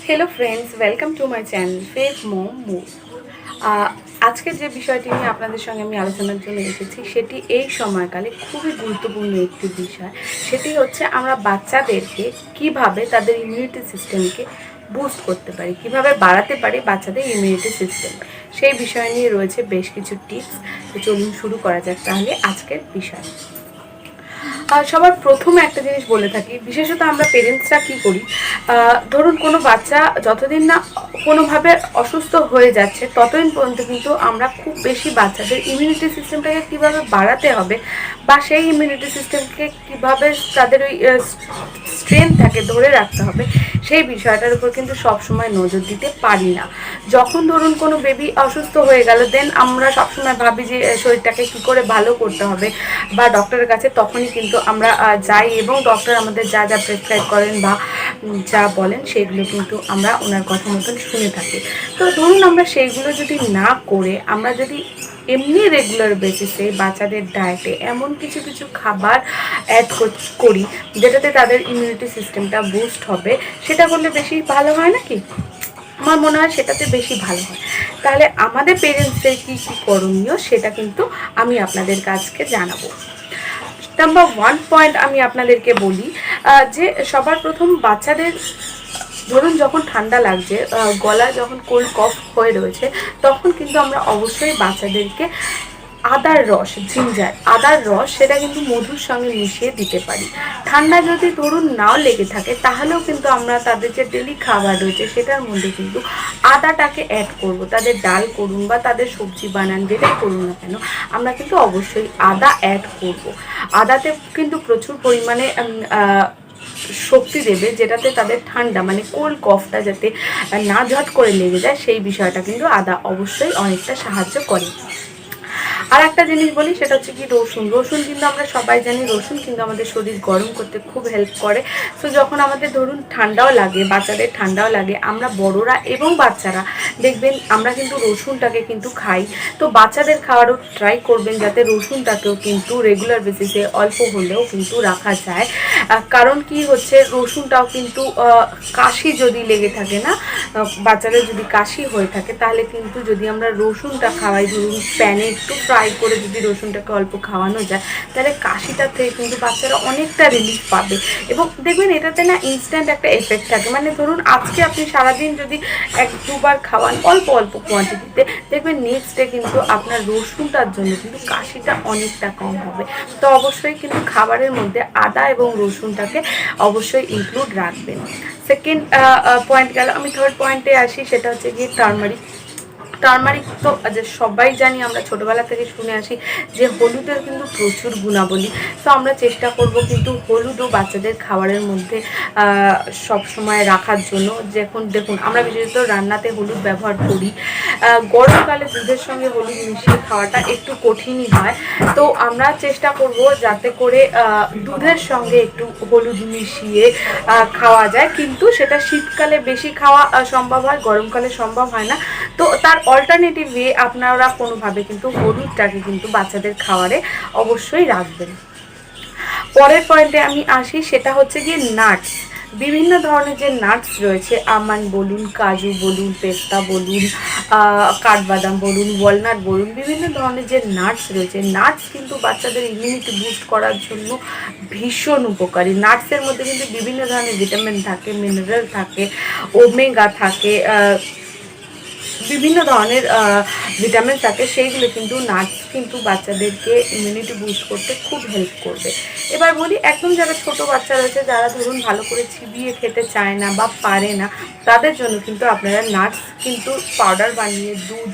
Hello friends, welcome to my channel fake mom move. আজকে যে বিষয়টি নিয়ে আপনাদের সঙ্গে আমি আলোচনার জন্য এসেছি সেটি এই সময়কালে খুবই গুরুত্বপূর্ণ একটি বিষয়। সেটি হচ্ছে আমরা বাচ্চাদেরকে কিভাবে তাদের ইমিউনিটি সিস্টেমকে বুস্ট করতে পারি, কিভাবে বাড়াতে পারি বাচ্চাদের ইমিউনিটি সিস্টেম। সেই বিষয় নিয়ে রয়েছে বেশ কিছু টিপস। তো চলুন শুরু করা যাক তাহলে আজকের বিষয়। সবার প্রথমে একটা জিনিস বলে থাকি, বিশেষত আমরা পেরেন্টসরা কী করি, ধরুন কোনো বাচ্চা যতদিন না কোনোভাবে অসুস্থ হয়ে যাচ্ছে ততদিন পর্যন্ত কিন্তু আমরা খুব বেশি বাচ্চাদের ইমিউনিটি সিস্টেমটাকে কীভাবে বাড়াতে হবে বা সেই ইমিউনিটি সিস্টেমকে কীভাবে তাদের ওই স্ট্রেংথটাকে ধরে রাখতে হবে সেই বিষয়টার উপর কিন্তু সবসময় নজর দিতে পারি না। যখন ধরুন কোনো বেবি অসুস্থ হয়ে গেল, দেন আমরা সবসময় ভাবি যে শরীরটাকে কী করে ভালো করতে হবে বা ডক্টরের কাছে তখনই কিন্তু আমরা যাই এবং ডক্টর আমাদের যা যা প্রেসক্রাইব করেন বা যা বলেন সেগুলো কিন্তু আমরা ওনার কথা মতন শুনে থাকি। তো ধরুন আমরা সেইগুলো যদি না করে আমরা যদি এমনি রেগুলার বেসিসে বাচ্চাদের ডায়েটে এমন কিছু কিছু খাবার অ্যাড করি যেটাতে তাদের ইমিউনিটি সিস্টেমটা বুস্ট হবে, সেটা করলে বেশি ভালো হয় নাকি? আমার মনে হয় সেটাতে বেশি ভালো হয়। তাহলে আমাদের পেরেন্টসদের কী কী করণীয় সেটা কিন্তু আমি আপনাদের কাছকে জানাবো। নাম্বার 1 পয়েন্ট আমি আপনাদেরকে বলি যে সবার প্রথম বাচ্চাদের ধরুন যখন ঠান্ডা লাগছে, গলায় যখন কোল্ড কফ হয়ে রয়েছে, তখন কিন্তু আমরা অবশ্যই বাচ্চাদেরকে আদার রস, আদার রস সেটা কিন্তু মধুর সঙ্গে মিশিয়ে দিতে পারি। ঠান্ডা যদি ধরুন নাও লেগে থাকে তাহলেও কিন্তু আমরা তাদের যে ডেলি খাবার রয়েছে সেটার মধ্যে কিন্তু আদাটাকে অ্যাড করব। তাদের ডাল করুন বা তাদের সবজি বানান, যেটাই করুন না কেন, আমরা কিন্তু অবশ্যই আদা অ্যাড করব। আদাতে কিন্তু প্রচুর পরিমাণে শক্তি দেবে, যেটাতে তাদের ঠান্ডা মানে কোল্ড কফটা যাতে না ঝট করে লেগে যায় সেই বিষয়টা কিন্তু আদা অবশ্যই অনেকটা সাহায্য করে। আর একটা জিনিস বলি, সেটা হচ্ছে কি রসুন কিন্তু আমরা সবাই জানি রসুন কিন্তু আমাদের শরীর গরম করতে খুব হেল্প করে। সো যখন আমাদের ধরুন ঠান্ডাও লাগে, বাচ্চাদের ঠান্ডাও লাগে, আমরা বড়রা এবং বাচ্চারা দেখবেন আমরা কিন্তু রসুনটাকে কিন্তু খাই। তো বাচ্চাদের খাওয়ারও ট্রাই করবেন যাতে রসুনটাকেও কিন্তু রেগুলার বেসিসে অল্প হলেও কিন্তু রাখা যায়। কারণ কি হচ্ছে, রসুনটাও কিন্তু কাশি যদি লেগে থাকে না, বাচ্চাদের যদি কাশি হয়ে থাকে তাহলে কিন্তু যদি আমরা রসুনটা খাওয়াই, ধরুন প্যানে একটু ফ্রাই করে যদি রসুনটাকে অল্প খাওয়ানো যায় তাহলে কাশিটার থেকে কিন্তু বাচ্চারা অনেকটা রিলিফ পাবে। এবং দেখবেন এটাতে না ইনস্ট্যান্ট একটা এফেক্ট থাকে, মানে ধরুন আজকে আপনি সারাদিন যদি 1-2 বার খাওয়ান অল্প অল্প কোয়ান্টিটিতে, দেখবেন নেক্সট ডে কিন্তু আপনার রসুনটার জন্য কিন্তু কাশিটা অনেকটা কম হবে। তো অবশ্যই কিন্তু খাবারের মধ্যে আদা এবং রসুনটাকে অবশ্যই ইনক্লুড রাখবেন। সেকেন্ড পয়েন্ট গেল, আমি থার্ড পয়েন্টে আসি, সেটা হচ্ছে গিয়ে টার্মারিক তো যে সবাই জানি, আমরা ছোটোবেলা থেকে শুনে আসি যে হলুদের কিন্তু প্রচুর গুণাবলী। তো আমরা চেষ্টা করব কিন্তু হলুদও বাচ্চাদের খাবারের মধ্যে সব সময় রাখার জন্য। দেখুন আমরা বিশেষত রান্নাতে হলুদ ব্যবহার করি, গরমকালে দুধের সঙ্গে হলুদ মিশিয়ে খাওয়াটা একটু কঠিনই হয়। তো আমরা চেষ্টা করব যাতে করে দুধের সঙ্গে একটু হলুদ মিশিয়ে খাওয়া যায়, কিন্তু সেটা শীতকালে বেশি খাওয়া সম্ভব হয়, গরমকালে সম্ভব হয় না। তো তার অল্টারনেটিভ ওয়ে আপনারা কোনোভাবে কিন্তু হলুদটাকে কিন্তু বাচ্চাদের খাবারে অবশ্যই রাখবেন। পরের পয়েন্টে আমি আসি, সেটা হচ্ছে গিয়ে নাটস। বিভিন্ন ধরনের যে নাটস রয়েছে, আমন্ড বলুন, কাজু বলুন, পেস্তা বলুন, কাঠবাদাম বলুন, ওয়ালনাট বলুন, বিভিন্ন ধরনের যে নাটস রয়েছে, নাটস কিন্তু বাচ্চাদের ইমিউনিটি বুস্ট করার জন্য ভীষণ উপকারী। নাটসের মধ্যে কিন্তু বিভিন্ন ধরনের ভিটামিন থাকে, মিনারেল থাকে, ওমেগা থাকে, বিভিন্ন ধরনের ভিটামিন থাকে, সেইগুলো কিন্তু নাটস কিন্তু বাচ্চাদেরকে ইমিউনিটি বুস্ট করতে খুব হেল্প করবে। এবার বলি, একদম যারা ছোটো বাচ্চা রয়েছে, যারা ধরুন ভালো করে চিবিয়ে খেতে চায় না বা পারে না, তাদের জন্য কিন্তু আপনারা নাটস কিন্তু পাউডার বানিয়ে দুধ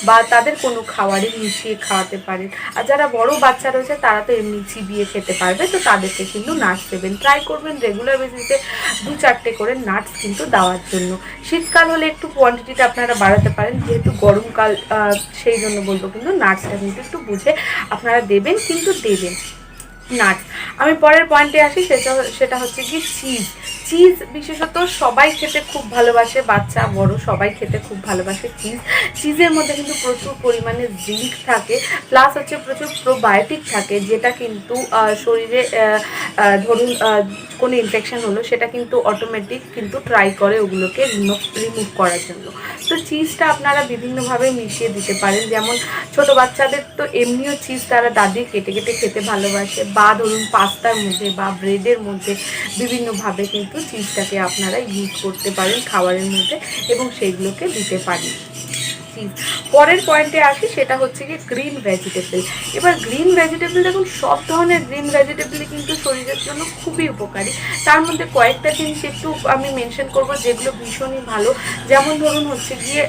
বা তাদের কোনো খাবারে মিশিয়ে খাওয়াতে পারেন। আর যারা বড় বাচ্চা রয়েছে তারা তো এমনি চিবিয়ে খেতে পারবে, তো তাদেরকে কিন্তু নাটস দেবেন। ট্রাই করবেন রেগুলার বেসিসে 2-4টে করে নাটস কিন্তু দেওয়ার জন্য। শীতকাল হলে একটু কোয়ান্টিটিটা আপনারা বাড়াতে পারেন, যেহেতু গরমকাল সেই জন্য বলবো কিন্তু নাটসটা কিন্তু একটু বুঝে আপনারা দেবেন, কিন্তু দেবেন নাটস। আমি পরের পয়েন্টে আসি, সেটা হচ্ছে কি চিজ বিশেষত সবাই খেতে খুব ভালোবাসে, বাচ্চা বড় সবাই খেতে খুব ভালোবাসে চিজের মধ্যে কিন্তু প্রচুর পরিমাণে জিঙ্ক থাকে, প্লাস হচ্ছে প্রচুর প্রোবায়োটিক থাকে, যেটা কিন্তু শরীরে ধরুন কোনো ইনফেকশন হলো সেটা কিন্তু অটোমেটিক কিন্তু ট্রাই করে ওগুলোকে রিমুভ করার জন্য। তো চিজটা আপনারা বিভিন্নভাবে মিশিয়ে দিতে পারেন, যেমন ছোট বাচ্চাদের তো এমনিও চিজ তারা দাদি কেটে কেটে খেতে ভালোবাসে, বা ধরুন পাস্তার মধ্যে বা ব্রেডের মধ্যে বিভিন্নভাবে কিন্তু চিজটাকে আপনারা ইউজ করতে পারেন খাবারের মধ্যে, এবং সেইগুলোকে দিতে পারেন। পরের পয়েন্টে আসি, সেটা হচ্ছে কি গ্রিন ভেজিটেবল। এবার গ্রিন ভেজিটেবল দেখুন, সব ধরনের গ্রিন ভেজিটেবলই কিন্তু শরীরের জন্য খুবই উপকারী। তার মধ্যে কয়েকটা জিনিস একটু আমি মেনশন করব যেগুলো ভীষণই ভালো, যেমন ধরুন হচ্ছে গিয়ে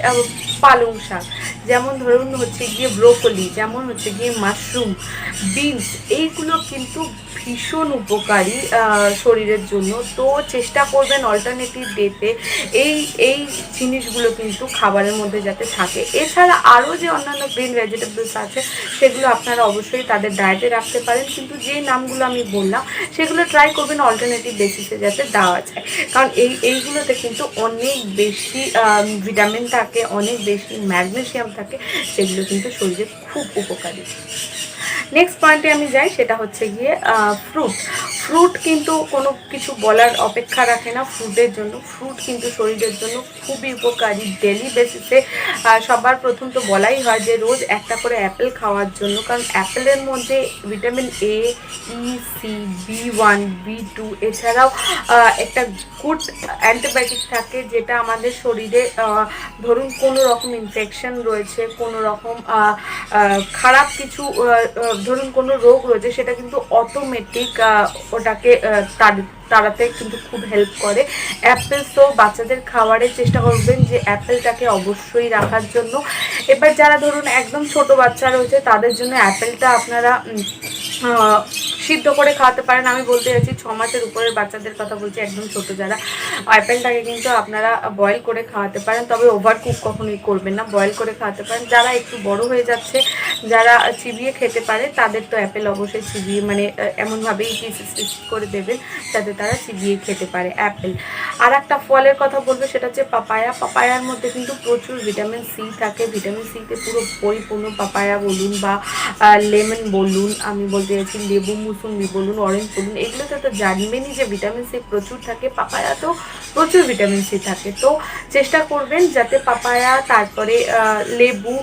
পালং শাক, যেমন ধরুন হচ্ছে গিয়ে ব্রোকলি, যেমন হচ্ছে গিয়ে মাশরুম, বিনস, এইগুলো কিন্তু ভীষণ উপকারী শরীরের জন্য। তো চেষ্টা করবেন অল্টারনেটিভ ডেতে এই জিনিসগুলো কিন্তু খাবারের মধ্যে যাতে থাকে। এছাড়া আরও যে অন্যান্য গ্রিন ভেজিটেবলস আছে সেগুলো আপনারা অবশ্যই তাদের ডায়েটে রাখতে পারেন, কিন্তু যে নামগুলো আমি বললাম সেগুলো ট্রাই করবেন অল্টারনেটিভ বেসিসে যাতে দেওয়া যায়, কারণ এইগুলোতে কিন্তু অনেক বেশি ভিটামিন থাকে, অনেক বেশি ম্যাগনেসিয়াম থাকে, সেগুলো কিন্তু শরীরে খুব উপকারী। নেক্সট পয়েন্টে আমি যাই, সেটা হচ্ছে গিয়ে ফ্রুট কিন্তু কোনো কিছু বলার অপেক্ষা রাখে না ফ্রুটের জন্য। ফ্রুট কিন্তু শরীরের জন্য খুবই উপকারী। ডেলি বেসিসে সবার প্রথম তো বলাই হয় যে রোজ একটা করে অ্যাপেল খাওয়ার জন্য, কারণ অ্যাপেলের মধ্যে vitamin A, E, C, B1, B2, এছাড়াও একটা গুড অ্যান্টিবায়োটিক থাকে, যেটা আমাদের শরীরে ধরুন কোনো রকম ইনফেকশন রয়েছে, কোনো রকম খারাপ কিছু ধরুন কোনো রোগ রয়েছে, সেটা কিন্তু অটোমেটিক ওটাকে তাড়াতে কিন্তু খুব হেল্প করে। অ্যাপেল তো বাচ্চাদের খাওয়ারের চেষ্টা করবেন যে অ্যাপেলটাকে অবশ্যই রাখার জন্য। এবার যারা ধরুন একদম ছোট বাচ্চা রয়েছে তাদের জন্য অ্যাপেলটা আপনারা সিদ্ধ করে খাওয়াতে পারেন। আমি বলতে যাচ্ছি 6 মাসের উপরের বাচ্চাদের কথা বলছি, একদম ছোট যারা, অ্যাপেলটাকে কিন্তু আপনারা বয়েল করে খাওয়াতে পারেন, তবে ওভার কুক কখনোই করবেন না, বয়েল করে খাওয়াতে পারেন। যারা একটু বড় হয়ে যাচ্ছে, যারা চিবিয়ে খেতে পারে, তাদের তো অ্যাপেল অবশ্যই চিবিয়ে মানে এমনভাবেই পিস করে দেবেন যাতে তারা চিবিয়ে খেতে পারে অ্যাপেল। আর একটা ফলের কথা বলবো, সেটা হচ্ছে পাপায়ার মধ্যে কিন্তু প্রচুর ভিটামিন সি থাকে। ভিটামিন সিতে পুরো পরিপূর্ণ পাপায়া বলুন বা লেমন বলুন, আমি বলতে চাইছি লেবু, মুসুম্বি বলুন, অরেঞ্জ বলুন, এগুলোতে তো জানবেনই যে ভিটামিন সি প্রচুর থাকে। পাপায়াতেও প্রচুর ভিটামিন সি থাকে। তো চেষ্টা করবেন যাতে পাপায়া, তারপরে লেবু,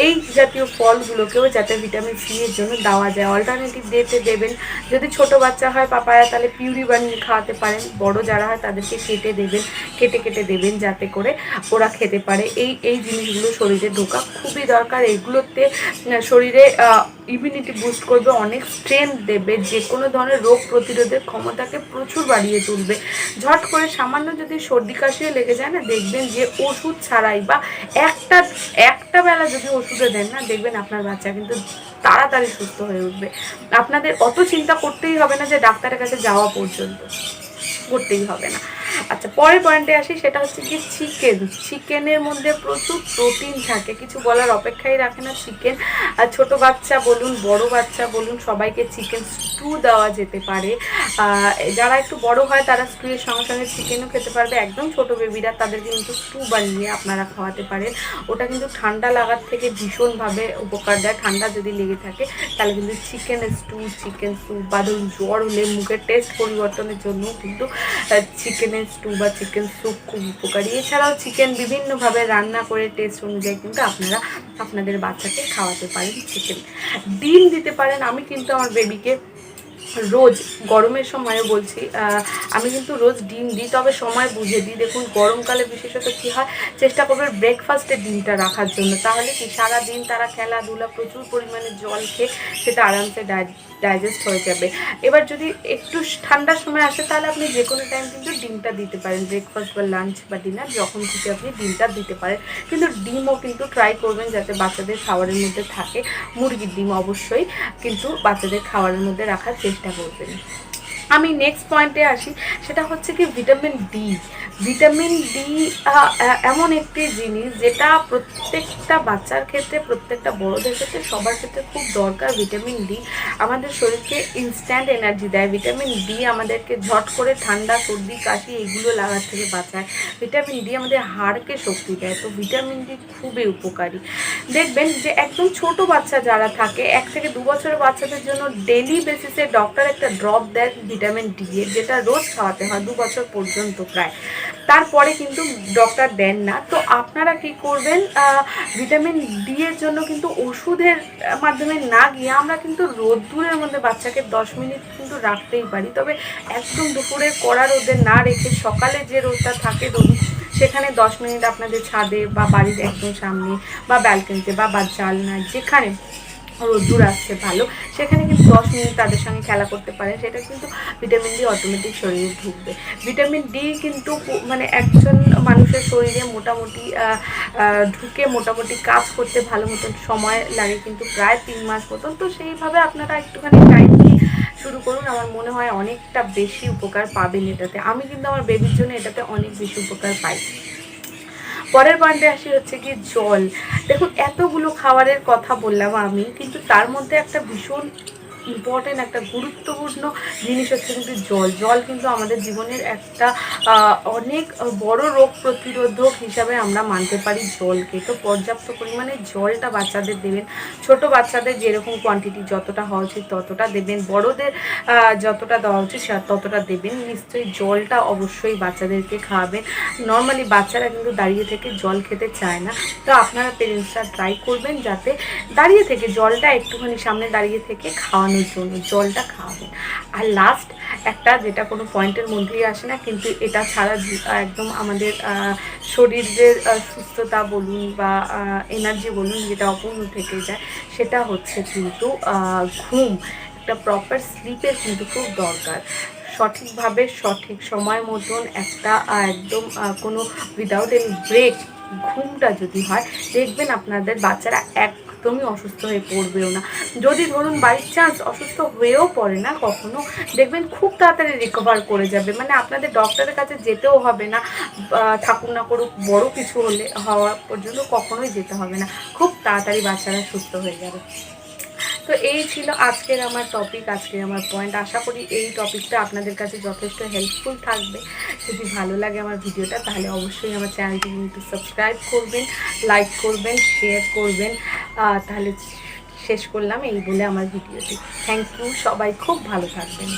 এই জাতীয় ফলগুলোকেও যাতে ভিটামিন সি এর জন্য দেওয়া যায়। অল্টারনেটিভ ডেতে দেবেন। যদি ছোট বাচ্চা হয় পাপায়া, তাহলে পিউরি বানিয়ে খাওয়াতে পারেন। বড় যারা হয় তাদেরকে কেটে দেবেন যাতে করে ওরা খেতে পারে। এই জিনিসগুলো শরীরে ঢোকা খুবই দরকার। এগুলোতে শরীরে ইমিউনিটি বুস্ট করবে, অনেক স্ট্রেংথ দেবে, যে কোনো ধরনের রোগ প্রতিরোধের ক্ষমতাকে প্রচুর বাড়িয়ে তুলবে। ঝট করে সামান্য যদি সর্দি কাশিও লেগে যায় না, দেখবেন যে ওষুধ ছাড়াই বা একটা বেলা যদি ওষুধে দেন না, দেখবেন আপনার বাচ্চা কিন্তু তাড়াতাড়ি সুস্থ হয়ে উঠবে। আপনাদের অত চিন্তা করতেই হবে না যে ডাক্তারের কাছে যাওয়া পর্যন্ত, করতেই হবে না। আচ্ছা, পরের পয়েন্টে আসি, সেটা হচ্ছে কি চিকেনের মধ্যে প্রচুর প্রোটিন থাকে, কিছু বলার অপেক্ষাই রাখে না চিকেন। আর ছোট বাচ্চা বলুন, বড় বাচ্চা বলুন, সবাইকে চিকেন স্টু দেওয়া যেতে পারে। যারা একটু বড় হয় তারা স্টুয়ের সঙ্গে সঙ্গে চিকেনও খেতে পারবে। একদম ছোট বেবিরা তাদেরকে কিন্তু স্টু বানিয়ে আপনারা খাওয়াতে পারেন। ওটা কিন্তু ঠান্ডা লাগার থেকে ভীষণভাবে উপকার দেয়। ঠান্ডা যদি লেগে থাকে তাহলে কিন্তু চিকেন স্যুপ বা ধরুন জ্বর হলে মুখের টেস্ট পরিবর্তনের জন্য কিন্তু চিকেনের স্টু বা চিকেন স্যুপ খুব উপকারী। এছাড়াও চিকেন বিভিন্নভাবে রান্না করে টেস্ট অনুযায়ী কিন্তু আপনারা আপনাদের বাচ্চাকে খাওয়াতে পারেন। চিকেন, ডিম দিতে পারেন। আমি কিন্তু আমার বেবিকে রোজ, গরমের সময়ও বলছি, আমি কিন্তু রোজ ডিম দিই, তবে সময় বুঝে দিই। দেখুন গরমকালে বিশেষত কী হয়, চেষ্টা করবে ব্রেকফাস্টে ডিমটা রাখার জন্য, তাহলে কি সারাদিন তারা খেলাধুলা প্রচুর পরিমাণে জল খেয়ে সেটা আরামসে ডাইজেস্ট হয়ে যাবে। এবার যদি একটু ঠান্ডার সময় আসে তাহলে আপনি যে কোনো টাইম কিন্তু ডিমটা দিতে পারেন, ব্রেকফাস্ট বা লাঞ্চ বা ডিনার যখন খুশি আপনি ডিমটা দিতে পারেন। কিন্তু ডিমও কিন্তু ট্রাই করবেন যাতে বাচ্চাদের খাবারের মধ্যে থাকে। মুরগির ডিম অবশ্যই কিন্তু বাচ্চাদের খাবারের মধ্যে রাখার চেষ্টা করবেন। আমি নেক্সট পয়েন্টে আসি, সেটা হচ্ছে কি ভিটামিন ডি। ভিটামিন ডি এমন একটি জিনিস যেটা প্রত্যেকটা বাচ্চার ক্ষেত্রে, প্রত্যেকটা বড়োদের ক্ষেত্রে, সবার ক্ষেত্রে খুব দরকার। ভিটামিন ডি আমাদের শরীরকে ইনস্ট্যান্ট এনার্জি দেয়। ভিটামিন ডি আমাদেরকে ঝট করে ঠান্ডা, সর্দি, কাশি এগুলো লাগার থেকে বাঁচায়। ভিটামিন ডি আমাদের হাড়কে শক্তি দেয়। তো ভিটামিন ডি খুবই উপকারী। দেখবেন যে একদম ছোট বাচ্চা যারা থাকে, 1 থেকে 2 বছরের বাচ্চাদের জন্য ডেলি বেসিসে ডক্টর একটা ড্রপ দেয় ভিটামিন ডি এর, যেটা রোজ খাওয়াতে হয় 2 বছর পর্যন্ত প্রায়। তারপরে কিন্তু ডক্টর দেন না। তো আপনারা কি করবেন, ভিটামিন ডি এর জন্য কিন্তু ওষুধের মাধ্যমে না গিয়ে আমরা কিন্তু রোদ্দুরের মধ্যে বাচ্চাকে 10 মিনিট কিন্তু রাখতেই পারি। তবে একদম দুপুরের কড়া রোদে না রেখে সকালে যে রোদটা থাকে ধরুন, সেখানে 10 মিনিট আপনাদের ছাদে বা বাড়ির একদম সামনে বা ব্যালকনিতে বা জানলায় যেখানে রোদ্দুর আসছে ভালো, সেখানে কিন্তু 10 মিনিট তাদের সঙ্গে খেলা করতে পারে। সেটা কিন্তু ভিটামিন ডি অটোমেটিক শরীরে ঢুকবে। ভিটামিন ডি কিন্তু মানে একজন মানুষের শরীরে মোটামুটি ঢুকে মোটামুটি কাজ করতে ভালো মতন সময় লাগে, কিন্তু প্রায় 3 মাস মতন। তো সেইভাবে আপনারা একটুখানি টাইম নিয়ে শুরু করুন। আমার মনে হয় অনেকটা বেশি উপকার পাবেন এটাতে। আমি কিন্তু আমার বেবির জন্য এটাতে অনেক বেশি উপকার পাই। পরের পয়েন্টে আসি হচ্ছে কি জল। দেখুন, এতগুলো খাবারের কথা বললাম আমি, কিন্তু তার মধ্যে একটা ভীষণ ইম্পর্টেন্ট, একটা গুরুত্বপূর্ণ জিনিস হচ্ছে কিন্তু জল। জল কিন্তু আমাদের জীবনের একটা অনেক বড় রোগ প্রতিরোধক হিসাবে আমরা মানতে পারি জলকে। তো পর্যাপ্ত পরিমাণে জলটা বাচ্চাদের দেবেন। ছোট বাচ্চাদের যেরকম কোয়ান্টিটি যতটা হওয়া উচিত ততটা দেবেন, বড়দের যতটা দেওয়া উচিত ততটা দেবেন। নিশ্চয়ই জলটা অবশ্যই বাচ্চাদেরকে খাওয়াবেন। নর্মালি বাচ্চারা কিন্তু দাঁড়িয়ে থেকে জল খেতে চায় না। তো আপনারা পেরেন্টসরা ট্রাই করবেন যাতে দাঁড়িয়ে থেকে জলটা একটুখানি সামনে দাঁড়িয়ে থেকে খাওয়ানোর জন্য জলটা খাওয়াবেন। আর লাস্ট একটা, যেটা কোনো পয়েন্টের মধ্যেই আসে না, কিন্তু এটা ছাড়া একদম আমাদের শরীরের সুস্থতা বলুন বা এনার্জি বলুন, যেটা অপূর্ণ থেকে যায়, সেটা হচ্ছে কিন্তু ঘুম। একটা প্রপার স্লিপের কিন্তু খুব দরকার। সঠিকভাবে সঠিক সময় মতন একটা একদম কোনো উইদাউট এনি ব্রেক ঘুমটা যদি হয়, দেখবেন আপনাদের বাচ্চারা একদমই অসুস্থ হয়ে পড়বেও না। যদি ধরুন বাই চান্স অসুস্থ হয়েও পড়ে না কখনো, দেখবেন খুব তাড়াতাড়ি রিকভার করে যাবে। মানে আপনাদের ডক্টরের কাছে যেতেও হবে না, ঠাকুর না করুক বড় কিছু হওয়া পর্যন্ত কখনোই যেতে হবে না, খুব তাড়াতাড়ি বাচ্চারা সুস্থ হয়ে যাবে। তো এই ছিল আজকের আমার টপিক, আজকের আমার পয়েন্ট। আশা করি এই টপিকটা আপনাদের কাছে যথেষ্ট হেল্পফুল থাকবে। যদি ভালো লাগে আমার ভিডিওটা, তাহলে অবশ্যই আমার চ্যানেলটি কিন্তু সাবস্ক্রাইব করবেন, লাইক করবেন, শেয়ার করবেন। তাহলে শেষ করলাম এই বলে আমার ভিডিওটি। থ্যাংক ইউ, সবাই খুব ভালো থাকবেন।